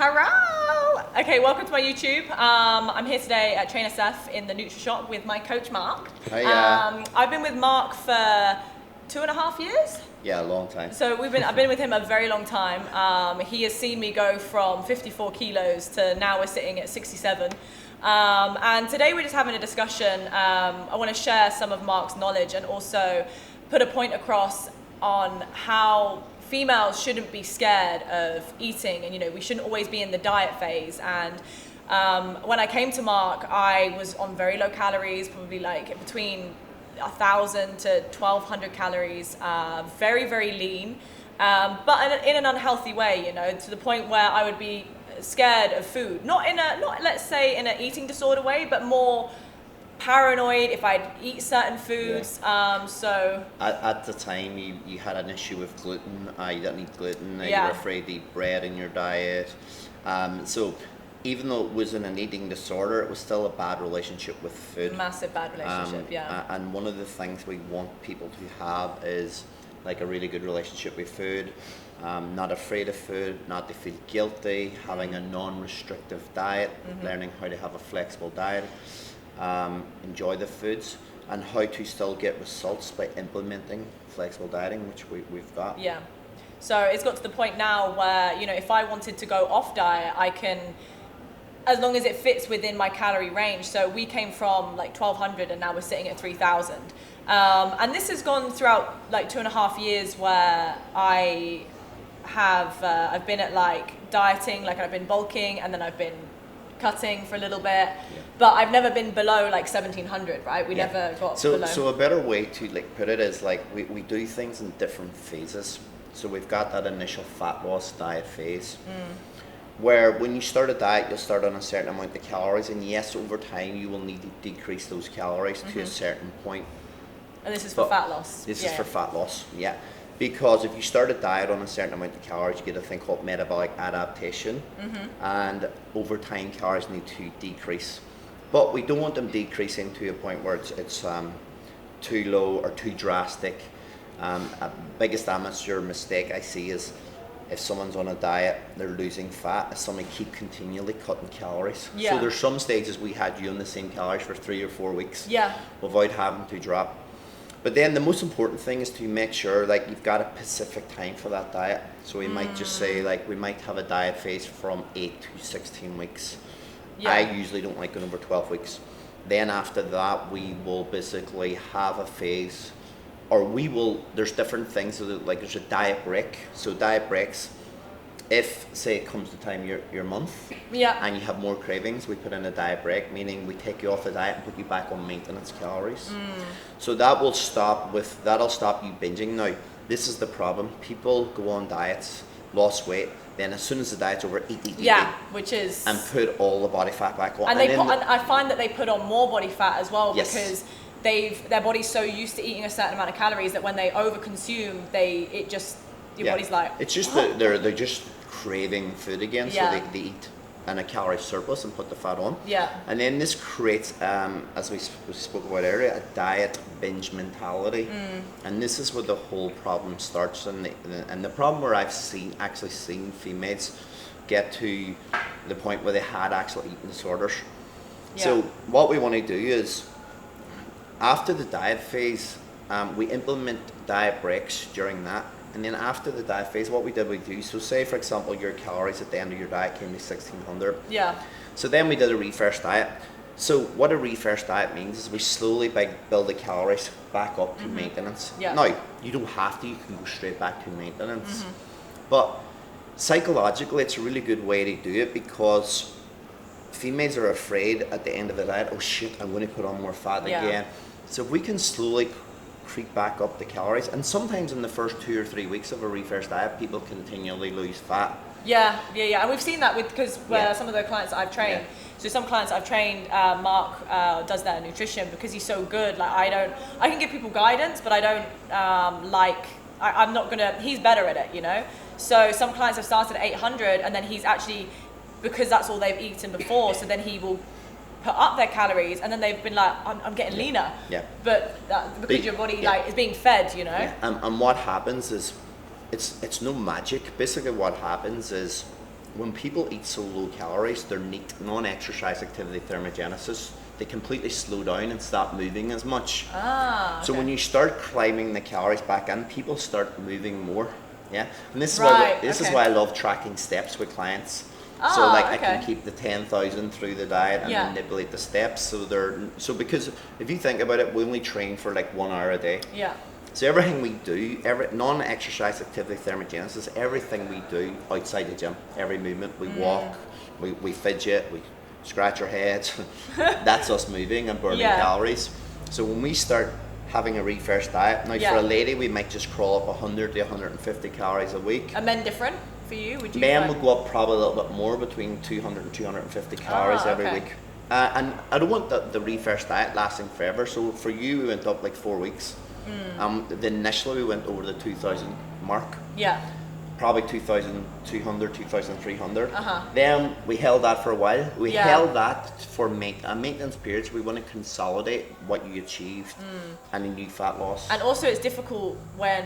Hello! Okay, welcome to my YouTube. I'm here today at Trainer Seth in the Nutri Shop with my coach Mark. Hiya. I've been with Mark for 2.5 years. Yeah, a long time. So I've been with him a very long time. He has seen me go from 54 kilos to now we're sitting at 67. And today we're just having a discussion. I want to share some of Mark's knowledge and also put a point across on how females shouldn't be scared of eating, and we shouldn't always be in the diet phase. And when I came to Mark, I was on very low calories, probably like between 1,000 to 1,200 calories, very, very lean, but in an unhealthy way, to the point where I would be scared of food, not let's say in an eating disorder way, but more paranoid if I'd eat certain foods. Yeah. So at the time you had an issue with gluten. You didn't eat gluten. You Yeah. were afraid to eat bread in your diet. So even though it wasn't an eating disorder, it was still a bad relationship with food. massive bad relationship. And one of the things we want people to have is like a really good relationship with food. Not afraid of food, not to feel guilty, having a non-restrictive diet, learning how to have a flexible diet. Enjoy the foods, and how to still get results by implementing flexible dieting, which we've got. Yeah. So it's got to the point now where, if I wanted to go off diet, I can, as long as it fits within my calorie range. So we came from like 1,200 and now we're sitting at 3,000. And this has gone throughout like 2.5 years where I've been at like dieting, like I've been bulking, and then I've been cutting for a little bit, but I've never been below like 1,700, right? We never got below. So a better way to put it is like we do things in different phases. So we've got that initial fat loss diet phase, where when you start a diet, you'll start on a certain amount of calories, and yes, over time you will need to decrease those calories to a certain point. And this is for fat loss. This is for fat loss, yeah. Because if you start a diet on a certain amount of calories, you get a thing called metabolic adaptation, and over time calories need to decrease. But we don't want them decreasing to a point where it's too low or too drastic. Biggest amateur mistake I see is if someone's on a diet, they're losing fat, is someone keep continually cutting calories. Yeah. So there's some stages we had you on the same calories for 3 or 4 weeks without having to drop. But then the most important thing is to make sure like you've got a specific time for that diet. So we might just say like we might have a diet phase from 8 to 16 weeks. I usually don't like going over 12 weeks. Then after that we will basically have a phase, or there's different things, so that, like there's a diet break. So diet breaks, if say it comes to time your month and you have more cravings, we put in a diet break, meaning we take you off the diet and put you back on maintenance calories. So that'll stop you binging. Now this is the problem, people go on diets, lost weight, then as soon as the diet's over, eat, which is, and put all the body fat back on. And I find that they put on more body fat as well, because their body's so used to eating a certain amount of calories that when they overconsume, your body's like, it's just that they're just craving food again, so they eat in a calorie surplus and put the fat on. And then this creates, as we spoke about earlier, a diet binge mentality. And this is where the whole problem starts. And the problem where I've actually seen females get to the point where they had actual eating disorders. So what we want to do is, after the diet phase, we implement diet breaks during that. And then after the diet phase, what we do, so say for example your calories at the end of your diet came to 1,600. So then we did a refresh diet. So what a refresh diet means is we slowly build the calories back up to maintenance. Now, you don't have to, you can go straight back to maintenance. But psychologically, it's a really good way to do it, because females are afraid at the end of the diet, oh shit, I'm going to put on more fat again. So if we can slowly creep back up the calories, and sometimes in the first 2 or 3 weeks of a refresh diet, people continually lose fat. And we've seen that because some of the clients that I've trained. So some clients I've trained, Mark does that in nutrition because he's so good. Like I can give people guidance, but I don't I'm not gonna. He's better at it, So some clients have started at 800, and then he's actually, because that's all they've eaten before. So then he will put up their calories, and then they've been like, I'm getting leaner. But because your body is being fed, And what happens is, it's no magic. Basically what happens is when people eat so low calories, their NEAT, non-exercise activity thermogenesis, they completely slow down and stop moving as much. Okay. So when you start climbing the calories back in, people start moving more. Yeah, and this is Right, why I love tracking steps with clients. Ah, So like okay. I can keep the 10,000 through the diet and manipulate the steps. So because if you think about it, we only train for like 1 hour a day. Yeah. So everything we do, every non-exercise activity thermogenesis, everything we do outside the gym, every movement, we walk, we fidget, we scratch our heads, that's us moving and burning calories. So when we start having a refresh diet, now for a lady we might just crawl up 100 to 150 calories a week. Are men different for you? Would you men will go up probably a little bit more, between 200 and 250 calories every week. And I don't want the refresh diet lasting forever, so for you we went up like 4 weeks. Initially we went over the 2,000 mark. Yeah. Probably 2,200, 2,300. Then we held that for a while. We held that for maintenance periods. We want to consolidate what you achieved and then new fat loss. And also it's difficult when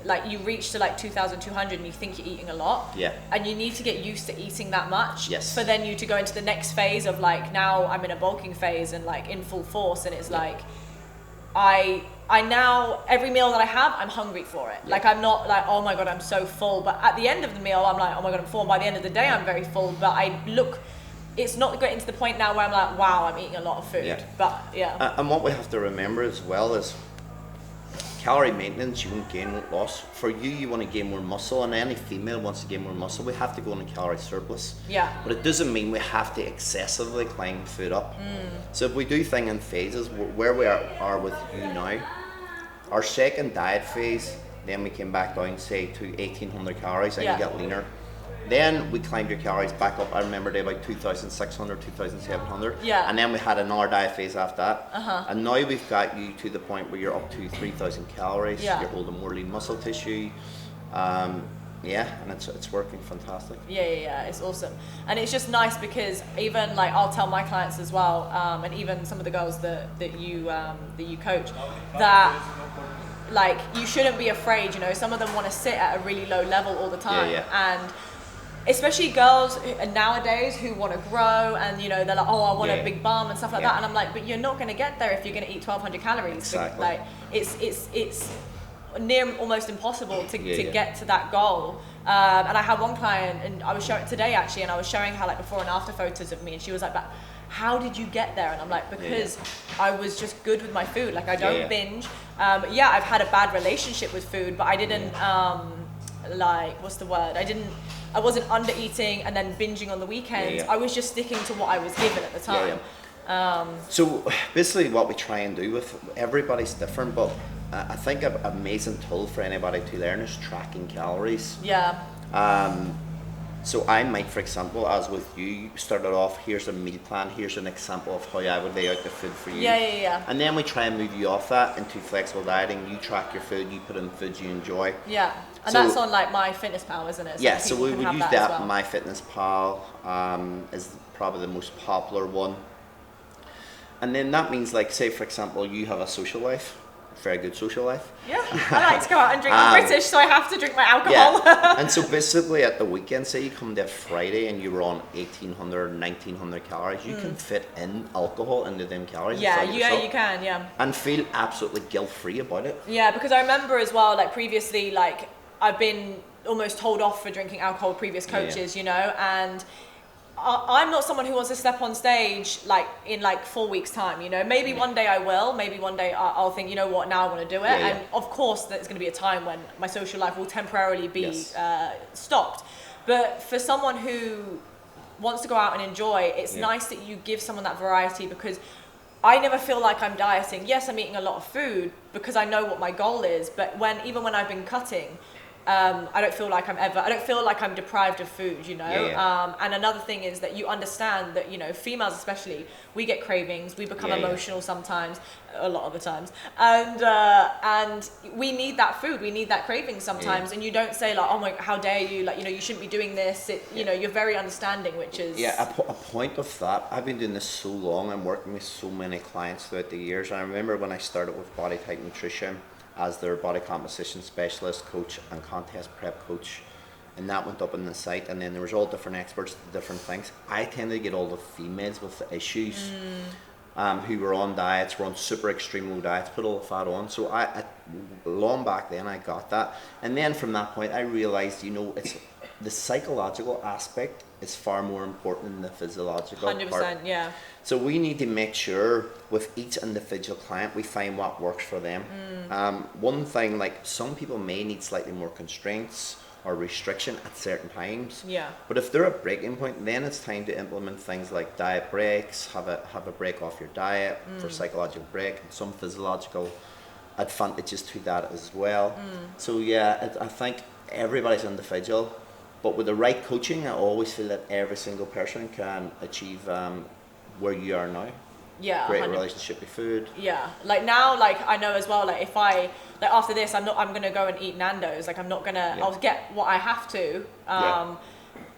like you reach to like 2,200 and you think you're eating a lot. Yeah. And you need to get used to eating that much. Yes. For then you to go into the next phase of like, now I'm in a bulking phase and like in full force, and it's like I now, every meal that I have, I'm hungry for it. Like I'm not like, oh my God, I'm so full. But at the end of the meal, I'm like, oh my God, I'm full. And by the end of the day, I'm very full. But it's not getting to the point now where I'm like, wow, I'm eating a lot of food. Yeah. But and what we have to remember as well is calorie maintenance, you won't gain, won't loss. For you, you want to gain more muscle, and any female wants to gain more muscle, we have to go on a calorie surplus. Yeah. But it doesn't mean we have to excessively climb food up. So if we do things in phases, where we are with you now, our second diet phase, then we came back down, say, to 1,800 calories, and you get leaner. Then we climbed your calories back up, I remember they about 2,600, 2,700. Yeah. And then we had another diet phase after that. And now we've got you to the point where you're up to 3,000 calories, you're holding more lean muscle tissue. And it's working fantastic. Yeah, it's awesome. And it's just nice because even like I'll tell my clients as well, and even some of the girls that you coach, that like you shouldn't be afraid, you know, some of them want to sit at a really low level all the time. And especially girls nowadays who want to grow, and you know they're like, oh, I want a big bum and stuff like that, and I'm like, but you're not going to get there if you're going to eat 1,200 calories. Exactly. Like it's near almost impossible to get to that goal. And I had one client, and I was showing today actually, and I was showing her like before and after photos of me, and she was like, but how did you get there? And I'm like, because I was just good with my food. Like I don't binge. I've had a bad relationship with food, but I didn't like, what's the word? I wasn't under eating and then binging on the weekends. I was just sticking to what I was given at the time. So basically what we try and do with everybody's different, but I think an amazing tool for anybody to learn is tracking calories. So I might, for example, as with you, started off, here's a meal plan, here's an example of how I would lay out the food for you. And then we try and move you off that into flexible dieting. You track your food, you put in foods you enjoy. And so, that's on like MyFitnessPal, isn't it? So we would use that. Well. MyFitnessPal is probably the most popular one. And then that means, like, say for example, you have a social life, very good social life. I like to go out and drink. I'm British, so I have to drink my alcohol. And so basically at the weekend, say you come to a Friday and you run 1,800, 1,900 calories, you can fit in alcohol into them calories. You can. And feel absolutely guilt-free about it. Because I remember as well, like previously, like I've been almost told off for drinking alcohol with previous coaches, you know, and I'm not someone who wants to step on stage like in like 4 weeks time, you know. Maybe one day I will, maybe one day I'll think, you know what, now I want to do it. And of course there's going to be a time when my social life will temporarily be stopped. But for someone who wants to go out and enjoy, it's nice that you give someone that variety, because I never feel like I'm dieting. Yes, I'm eating a lot of food because I know what my goal is, but even when I've been cutting, I don't feel like I'm deprived of food, you know. And another thing is that you understand that, you know, females especially, we get cravings, we become emotional sometimes, a lot of the times, and we need that food, we need that craving sometimes, and you don't say like, oh my, how dare you, like, you know, you shouldn't be doing this. You know, you're very understanding, which is a point of that. I've been doing this so long and working with so many clients throughout the years, and I remember when I started with Body Type Nutrition as their body composition specialist, coach, and contest prep coach, and that went up on the site, and then there was all different experts, different things. I tended to get all the females with the issues, who were on diets, were on super extreme low diets, put all the fat on. So I long back then I got that, and then from that point I realized, it's the psychological aspect is far more important than the physiological 100%, part. yeah. So we need to make sure with each individual client we find what works for them. One thing, like some people may need slightly more constraints or restriction at certain times. Yeah. But if they're at breaking point, then it's time to implement things like diet breaks, have a break off your diet for psychological break, and some physiological advantages to that as well. So yeah, I think everybody's individual, but with the right coaching, I always feel that every single person can achieve where you are now. Yeah, great 100%. Relationship with food. Yeah, like now, like I know as well, like if I, like after this, I'm gonna go and eat Nando's, like I'm not gonna, I'll get what I have to.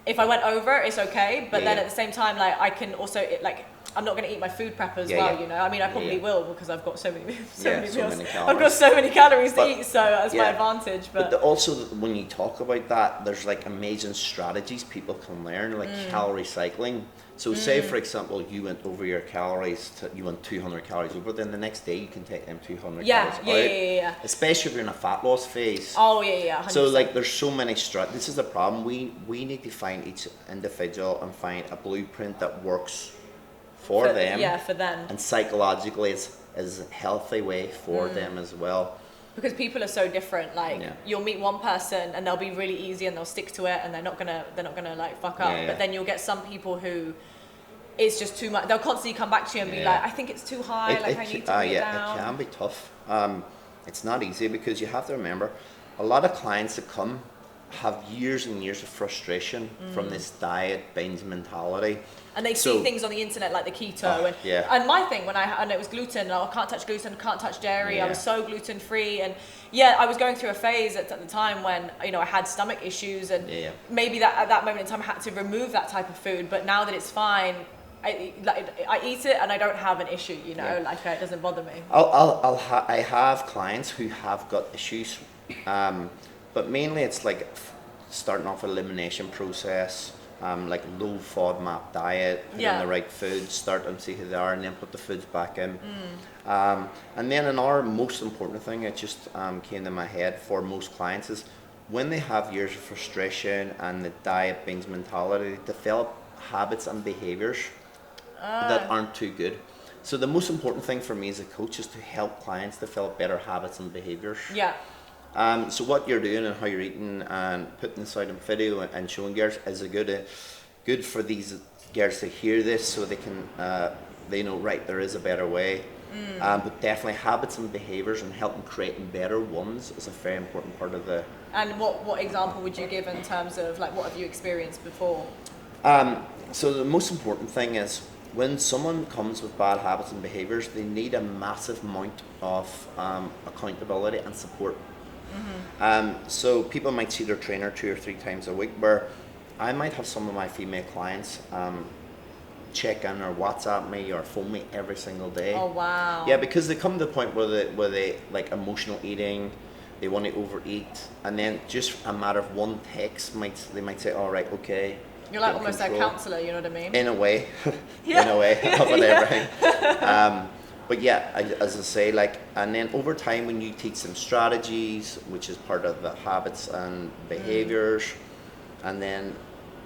If I went over, it's okay, but then at the same time, like I can also, like I'm not gonna eat my food prep as well, you know. I mean, I probably will because I've got so many meals. I've got so many calories to eat, so that's my advantage. But also, when you talk about that, there's like amazing strategies people can learn, like calorie cycling. So say, for example, you went over your calories, you went 200 calories over, then the next day you can take them 200 calories out. Yeah. Especially if you're in a fat loss phase. Oh, yeah, 100%. So like there's so many this is the problem. We need to find each individual and find a blueprint that works for them. Yeah, for them. And psychologically is a healthy way for them as well. Because people are so different. Like you'll meet one person and they'll be really easy and they'll stick to it and they're not gonna like fuck up. But then you'll get some people who it's just too much. They'll constantly come back to you and be like, I think it's too high. I need to bring it down. It can be tough. It's not easy because you have to remember, a lot of clients that come have years and years of frustration from this diet binge mentality. And they see things on the internet like the keto and my thing and it was gluten, I can't touch gluten, can't touch dairy, I was so gluten free, and I was going through a phase at the time when I had stomach issues, and maybe that at that moment in time I had to remove that type of food, but now that it's fine, I eat it and I don't have an issue, like it doesn't bother me. I have clients who have got issues, but mainly it's like starting off an elimination process, like low FODMAP diet, put in the right foods, start and see who they are, and then put the foods back in. And then another most important thing that just came to my head for most clients is when they have years of frustration and the diet binge mentality, they develop habits and behaviors that aren't too good. So the most important thing for me as a coach is to help clients develop better habits and behaviors. So what you're doing and how you're eating and putting this out in video and showing girls is good for these girls to hear this, so they can they know, right, there is a better way. But definitely habits and behaviors and helping creating better ones is a very important part of the. And what example would you give in terms of like what have you experienced before? So the most important thing is when someone comes with bad habits and behaviors, they need a massive amount of accountability and support. So people might see their trainer 2 or 3 times a week, where I might have some of my female clients check in or WhatsApp me or phone me every single day. Oh wow. Yeah, because they come to the point where they like emotional eating, they want to overeat, and then just a matter of one text they might say, all right, okay. You're like almost a counsellor, you know what I mean? In a way, in a way, with everything. But yeah, as I say, like, and then over time when you teach them strategies, which is part of the habits and behaviors, and then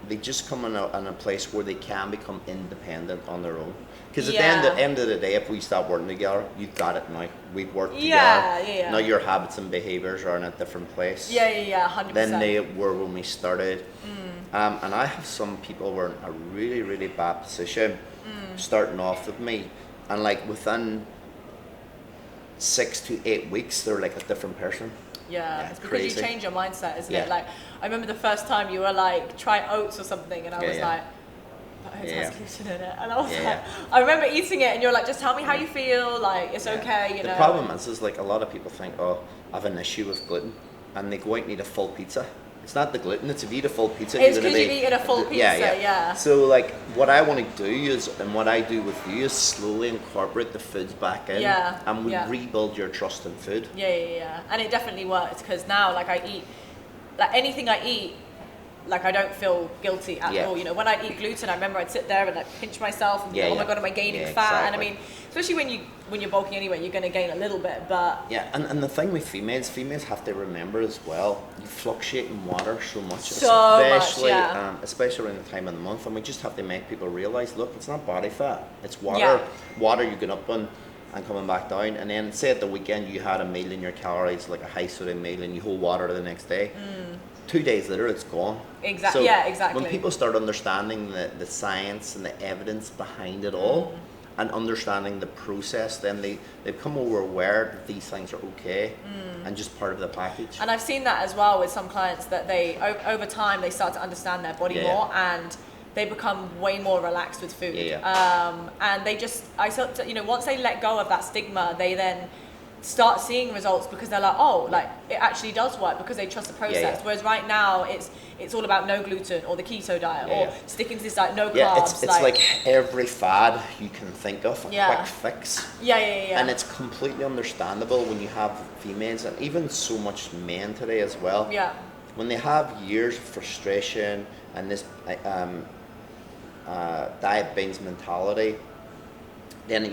they just come in a place where they can become independent on their own. Because at the end of the day, if we stop working together, you've got it now. We've worked together. Now your habits and behaviors are in a different place. 100%. Than they were when we started. And I have some people who are in a really, really bad position starting off with me. And like within 6 to 8 weeks, they're like a different person. Yeah, it's because you change your mindset, isn't it? Like, I remember the first time you were like, try oats or something, and I was like, but oats has gluten in it. And I was like, I remember eating it, and you're like, just tell me how you feel, like, it's okay, you know. The problem is like a lot of people think, oh, I have an issue with gluten, and they go out and eat a full pizza. It's not the gluten, it's if you eat a full pizza. It's because you've eaten a full pizza, So like what I want to do is, and what I do with you is slowly incorporate the foods back in, and we rebuild your trust in food. And it definitely works, because now like I eat, like anything I eat, like I don't feel guilty at all. You know, when I'd eat gluten, I remember I'd sit there and like pinch myself and be like, oh my God, am I gaining fat? And I mean, especially when you're bulking anyway, you're going to gain a little bit, but... Yeah, and the thing with females have to remember as well, you fluctuate in water so much. Especially around the time of the month, and we just have to make people realise, look, it's not body fat, it's water. Yeah. Water you get up on and coming back down, and then say at the weekend you had a meal in your calories, like a high sodium meal, and you hold water the next day. 2 days later, it's gone. Exactly. So exactly. When people start understanding the science and the evidence behind it all, and understanding the process, then they become more aware that these things are okay and just part of the package. And I've seen that as well with some clients, that they over time they start to understand their body more, and they become way more relaxed with food. And they just, once they let go of that stigma, they then start seeing results because they're like, oh, like it actually does work, because they trust the process. Whereas right now it's all about no gluten or the keto diet or sticking to this diet, no carbs. It's like every fad you can think of, a quick fix. And it's completely understandable when you have females, and even so much men today as well. When they have years of frustration and this diet binge mentality, then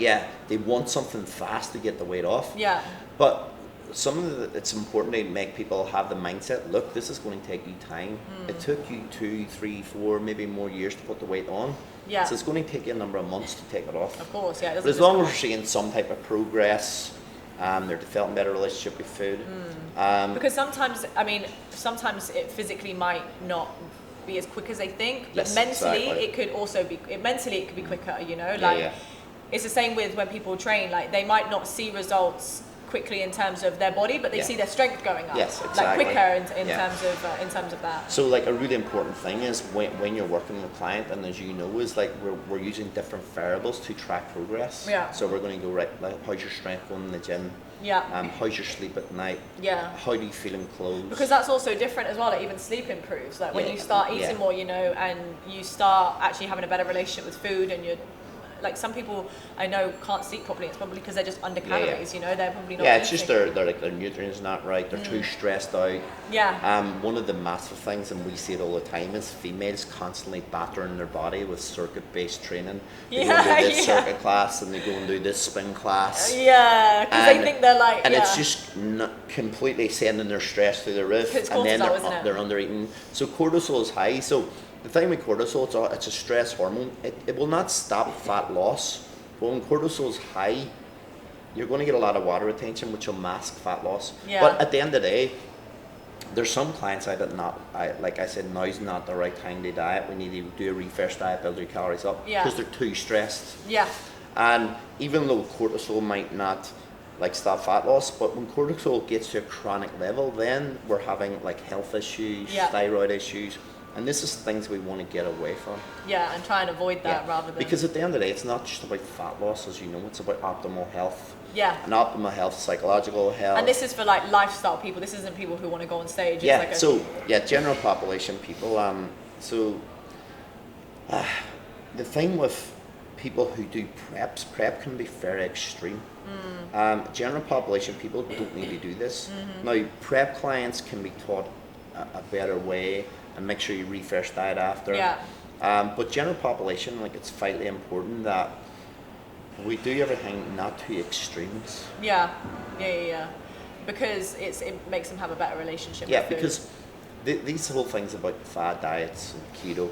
they want something fast to get the weight off. But it's important to make people have the mindset, look, this is going to take you time. It took you 2, 3, 4, maybe more years to put the weight on. So it's going to take you a number of months to take it off. Of course, But as long as you're seeing some type of progress, they're developing a better relationship with food. Because sometimes it physically might not be as quick as they think, but mentally it could also be. Mentally it could be quicker. You know, it's the same with when people train. Like they might not see results quickly in terms of their body, but they see their strength going up. Like quicker in terms of that. So like a really important thing is when you're working with a client, and as you know, is like we're using different variables to track progress. So we're going to go like, how's your strength going in the gym? How's your sleep at night? How do you feel in clothes? Because that's also different as well. Like even sleep improves. Like when you start eating more, you know, and you start actually having a better relationship with food, and you're like, some people I know can't sleep properly. It's probably because they're just under calories. You know, they're probably not. It's just they're like their nutrients not right. They're too stressed out. One of the massive things, and we see it all the time, is females constantly battering their body with circuit-based training. They go and do this circuit class, and they go and do this spin class. Because they think they're like. And it's just completely sending their stress through the roof, and then they're under eating. So cortisol is high. So the thing with cortisol, it's a stress hormone. It will not stop fat loss, but when cortisol is high, you're going to get a lot of water retention, which will mask fat loss. But at the end of the day, there's some clients like I said, now's not the right time to diet. We need to do a refresh diet, build your calories up, because they're too stressed. And even though cortisol might not like stop fat loss, but when cortisol gets to a chronic level, then we're having like health issues, thyroid issues. And this is things we want to get away from. And try and avoid that rather than... Because at the end of the day, it's not just about fat loss, as you know, it's about optimal health. And optimal health, psychological health. And this is for like lifestyle people. This isn't people who want to go on stage. It's like general population people. The thing with people who do prep can be very extreme. General population people don't need to do this. Now, prep clients can be taught a better way, and make sure you refresh diet after. But general population, like, it's vitally important that we do everything not to extremes. Because it makes them have a better relationship with food. Because these whole things about fad diets and keto,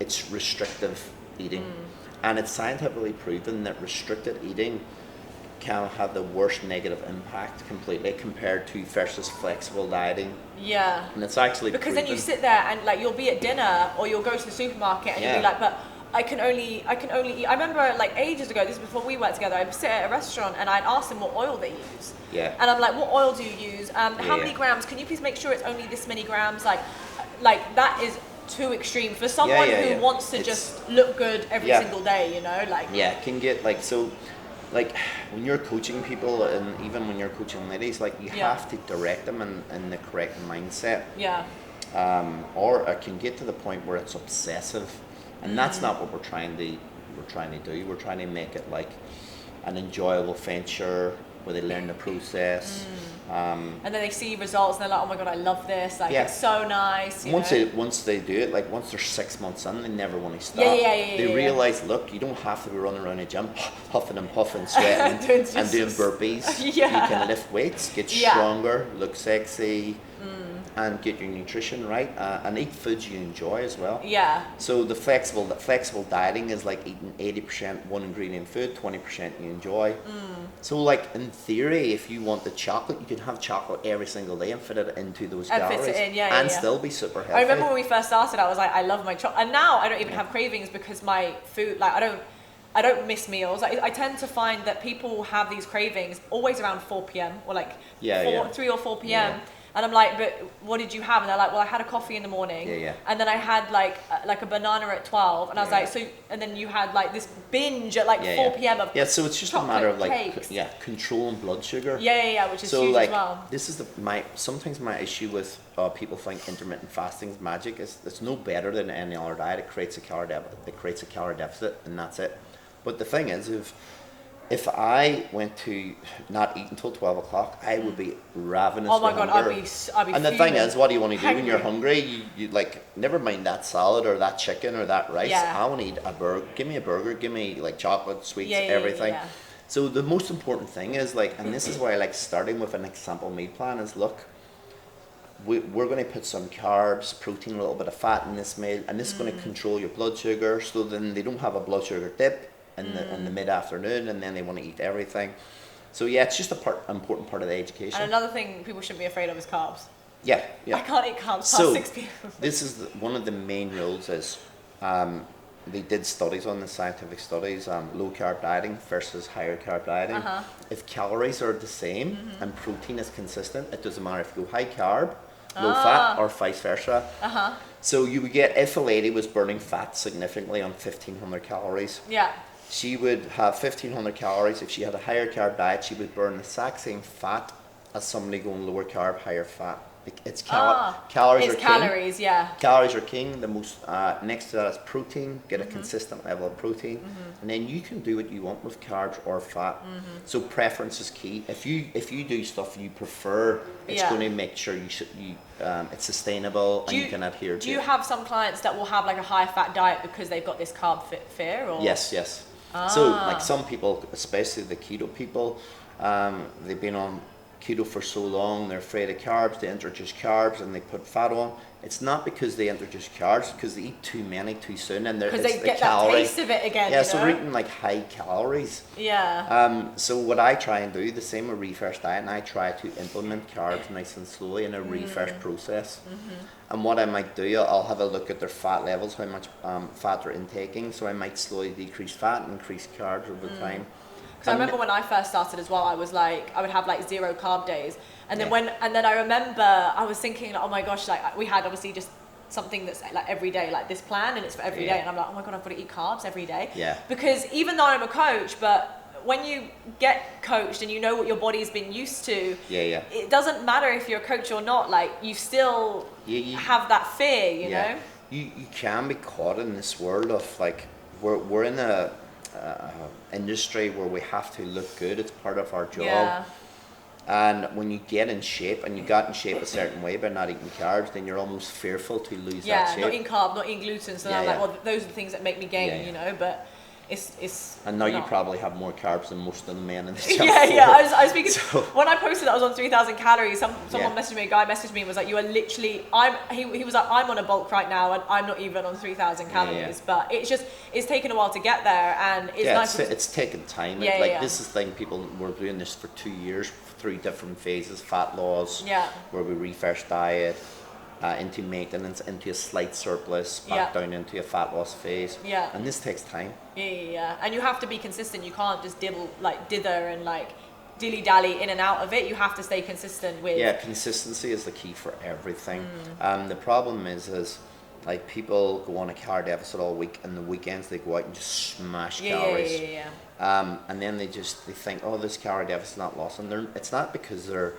it's restrictive eating. And it's scientifically proven that restricted eating can have the worst negative impact completely compared to versus flexible dieting. And it's actually because proven. Then you sit there and like you'll be at dinner or you'll go to the supermarket and you'll be like, but I can only eat. I remember like ages ago, this is before we worked together, I'd sit at a restaurant and I'd ask them what oil they use. And I'm like, what oil do you use? How many grams? Can you please make sure it's only this many grams? Like that is too extreme for someone who wants to just look good every single day, you know? Like it can get like so. Like when you're coaching people, and even when you're coaching ladies, like you have to direct them in the correct mindset. Or it can get to the point where it's obsessive, and that's not what we're trying to do. We're trying to make it like an enjoyable venture where they learn the process. And then they see results and they're like, oh my God, I love this. Like, it's so nice. Once they do it, like once they're 6 months in, they never want to stop. They realize, look, you don't have to be running around a gym, huffing and puffing, sweating, and doing burpees. You can lift weights, get stronger, look sexy, and get your nutrition right, and eat foods you enjoy as well. So the flexible dieting is like eating 80% one ingredient food, 20% you enjoy. So like in theory, if you want the chocolate, you can have chocolate every single day and fit it into those calories and still be super healthy. I remember when we first started, I was like, I love my chocolate, and now I don't even have cravings because my food, like I don't miss meals. I tend to find that people have these cravings always around 4 p.m. or like 3 or 4 p.m. And I'm like, but what did you have? And they're like, well, I had a coffee in the morning. And then I had like a banana at 12. And I was like, so, and then you had like this binge at like 4 p.m. of so it's just a matter of like, controlling blood sugar. Which is huge like, as well. This is sometimes my issue with people think intermittent fasting is magic. It's no better than any other diet. It creates a calorie deficit, and that's it. But the thing is, if I went to not eat until 12 o'clock, I would be ravenous. Oh my God, I'd be And the thing is, what do you want to do when you're hungry? You like, never mind that salad or that chicken or that rice. I want to eat a burger. Give me a burger. Give me like chocolate, sweets, everything. So the most important thing is like, and this is why I like starting with an example meal plan is, look, we're going to put some carbs, protein, a little bit of fat in this meal, and this is going to control your blood sugar, so then they don't have a blood sugar dip in the mid-afternoon, and then they want to eat everything. So it's just important part of the education. And another thing people shouldn't be afraid of is carbs. I can't eat carbs past 6 p.m. This is one of the main rules is, they did studies on the scientific studies, low carb dieting versus higher carb dieting. If calories are the same and protein is consistent, it doesn't matter if you go high carb, low fat, or vice versa. So you would get, if a lady was burning fat significantly on 1,500 calories, she would have 1,500 calories. If she had a higher carb diet, she would burn the exact same fat as somebody going lower carb, higher fat. It's calories are king. Calories are king. The most next to that is protein. Get a consistent level of protein, and then you can do what you want with carbs or fat. So preference is key. If you do stuff you prefer, it's going to make sure it's sustainable and you can adhere to it. Do you have some clients that will have like a high fat diet because they've got this carb fear? Or? Yes. So like some people, especially the keto people, they've been on keto for so long, they're afraid of carbs, they introduce carbs and they put fat on. It's not because they introduce carbs, because they eat too many too soon, and because they get that taste of it again. So they're eating like high calories. So what I try and do, the same with refresh diet, and I try to implement carbs nice and slowly in a refresh process. And what I might do, I'll have a look at their fat levels, how much fat they're intaking. So I might slowly decrease fat and increase carbs over time. Because I remember when I first started as well, I would have like 0 carb days, and then then I remember I was thinking, like, oh my gosh, like we had obviously just something that's like every day, like this plan, and it's for every day, and I'm like, oh my God, I've got to eat carbs every day. Because even though I'm a coach, but when you get coached and you know what your body's been used to, it doesn't matter if you're a coach or not, like you still have that fear, you know? You can be caught in this world of like, we're in a industry where we have to look good. It's part of our job. And when you get in shape, and you got in shape a certain way by not eating carbs, then you're almost fearful to lose that shape. Not eating carb, not eating gluten. So I'm like, well, those are the things that make me gain, you know. But it's and now you probably have more carbs than most of the men in the gym. I was speaking. When I posted that I was on 3,000 calories, someone messaged me, a guy messaged me and was like, you are literally, he was like, I'm on a bulk right now and I'm not even on 3,000 calories. But it's taken a while to get there, and it's nice. It's taken time. This is the thing, people were doing this for 2 years, 3 different phases, fat loss, where we refresh diet, into maintenance, into a slight surplus, back down into a fat loss phase. And this takes time. And you have to be consistent. You can't just dither and like dilly-dally in and out of it. You have to stay consistent with... consistency is the key for everything. The problem is like people go on a calorie deficit all week, and the weekends they go out and just smash calories. And then they think, oh, this calorie deficit's not lost, and it's not because they're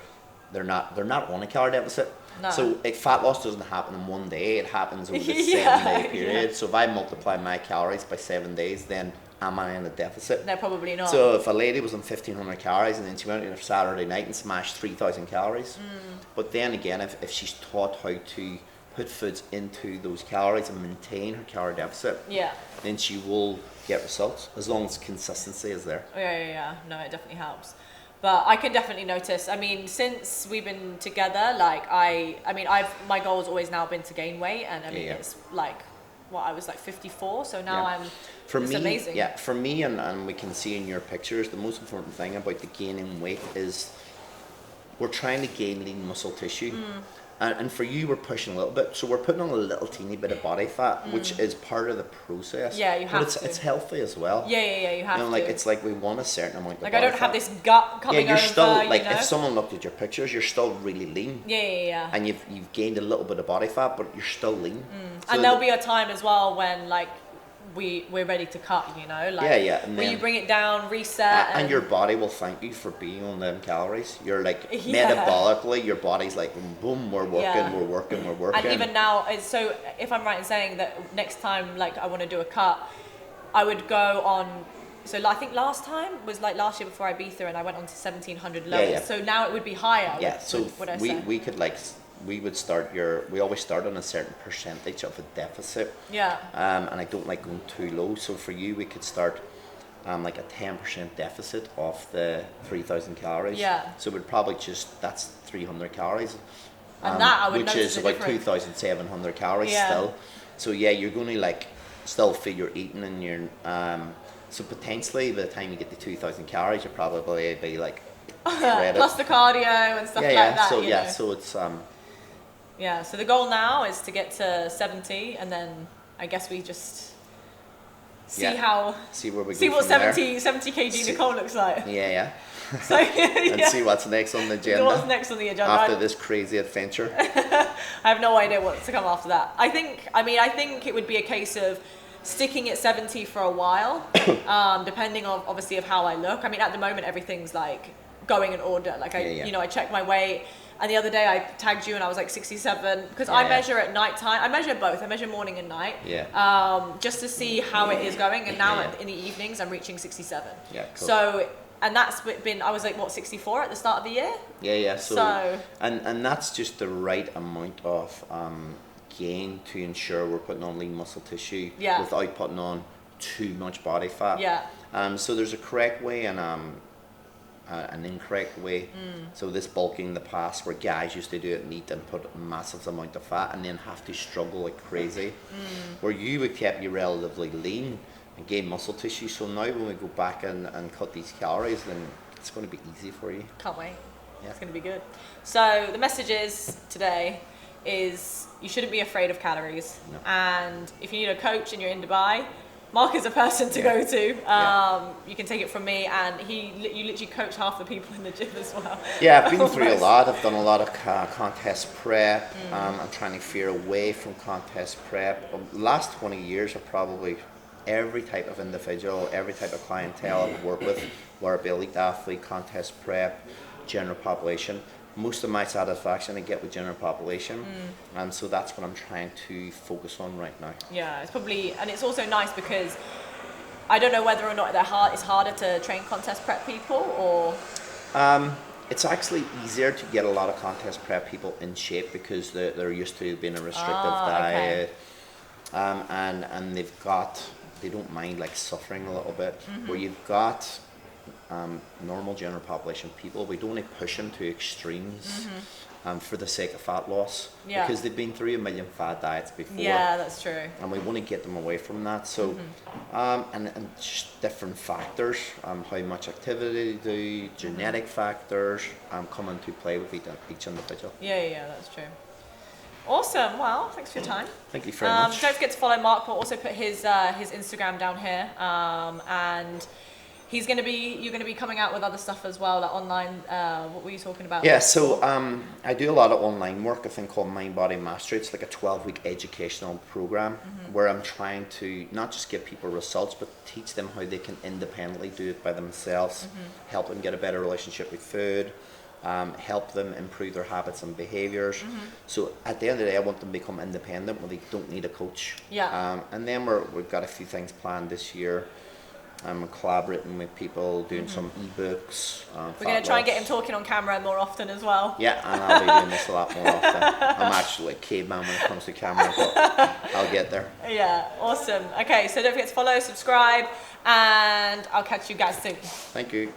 not on a calorie deficit. So fat loss doesn't happen in one day, it happens over the 7-day period. So if I multiply my calories by 7 days, then am I in a deficit? They're probably not. So if a lady was on 1,500 calories and then she went on a Saturday night and smashed 3,000 calories, but then again, if she's taught how to put foods into those calories and maintain her calorie deficit, then she will get results as long as consistency is there. Yeah. No, it definitely helps. But I can definitely notice, I mean, since we've been together, like my goal's always now been to gain weight, and I mean, it's like, I was like 54, so now it's amazing. Yeah, for me, and we can see in your pictures, the most important thing about the gaining weight is we're trying to gain lean muscle tissue. And for you, we're pushing a little bit, so we're putting on a little teeny bit of body fat, which is part of the process. Yeah, you have to. But it's healthy as well. Yeah, you have to. Like it's like we want a certain amount of like body I don't fat. have this gut coming over. You're still like, you know? if someone looked at your pictures, you're still really lean. Yeah. And you've gained a little bit of body fat, but you're still lean. So and there'll be a time as well when like we're ready to cut, you know, like and when you bring it down, reset, and your body will thank you for being on them calories. You're like metabolically, your body's like boom, we're working. And even now, so if I'm right in saying that next time, like I want to do a cut, I would go on. So I think last time was like last year before Ibiza, and I went on to 1,700 levels. So now it would be higher. We could like. We would we always start on a certain percentage of a deficit. And I don't like going too low. So for you, we could start like a 10% deficit off the 3,000 calories. So we'd probably that's 300 calories. And that I would which is about 2,700 calories still. So you're going to like still feel you're eating, and you're so potentially by the time you get to 2,000 calories, you're probably be like plus the cardio and stuff like that. So it's so the goal now is to get to 70, and then I guess we just see where we go what from 70 kg Nicole looks like. So and see what's next on the agenda. What's next on the agenda after this crazy adventure? I have no idea what's to come after that. I think it would be a case of sticking at 70 for a while, depending on obviously of how I look. I mean, at the moment everything's like going in order. Like I check my weight. And the other day I tagged you and I was like 67, because I measure at night time. I measure both. I measure morning and night. Just to see how it is going. And now in the evenings I'm reaching 67. Cool. So, and that's been, I was like, 64 at the start of the year? So and that's just the right amount of gain to ensure we're putting on lean muscle tissue without putting on too much body fat. So there's a correct way and an incorrect way. So this bulking in the past, where guys used to do it neat and put a massive amount of fat and then have to struggle like crazy, where you would keep you relatively lean and gain muscle tissue. So now when we go back and cut these calories, then it's going to be easy for you. Can't wait. It's going to be good. So the message today is you shouldn't be afraid of calories. And if you need a coach and you're in Dubai, Mark is a person to go to. You can take it from me, and you literally coach half the people in the gym as well. I've been through a lot. I've done a lot of contest prep. I'm trying to veer away from contest prep. The last 20 years are probably every type of individual, every type of clientele I've worked with, whether it be elite athlete, contest prep, general population. Most of my satisfaction I get with general population, and so that's what I'm trying to focus on right now. It's probably, and it's also nice because I don't know whether or not it's harder to train contest prep people, or it's actually easier to get a lot of contest prep people in shape because they're used to being a restrictive diet, and they don't mind like suffering a little bit. Where you've got normal general population people, we don't want to push them to extremes for the sake of fat loss, because they've been through a million fad diets before. That's true. And we want to get them away from that. So and just different factors, how much activity they do, genetic factors come into play with each individual. That's true. Awesome. Well, thanks for your time. Thank you very much. Don't forget to follow Mark. We'll also put his Instagram down here, and you're going to be coming out with other stuff as well, like online. What were you talking about? So I do a lot of online work, a thing called Mind Body Mastery. It's like a 12-week educational program where I'm trying to not just give people results, but teach them how they can independently do it by themselves, help them get a better relationship with food, help them improve their habits and behaviors. So at the end of the day, I want them to become independent where they don't need a coach. And then we've got a few things planned this year I'm collaborating with people, doing some ebooks. We're going to try and get him talking on camera more often as well. Yeah, and I'll be doing this a lot more often. I'm actually a caveman when it comes to camera, but I'll get there. Yeah, awesome. Okay, so don't forget to follow, subscribe, and I'll catch you guys soon. Thank you.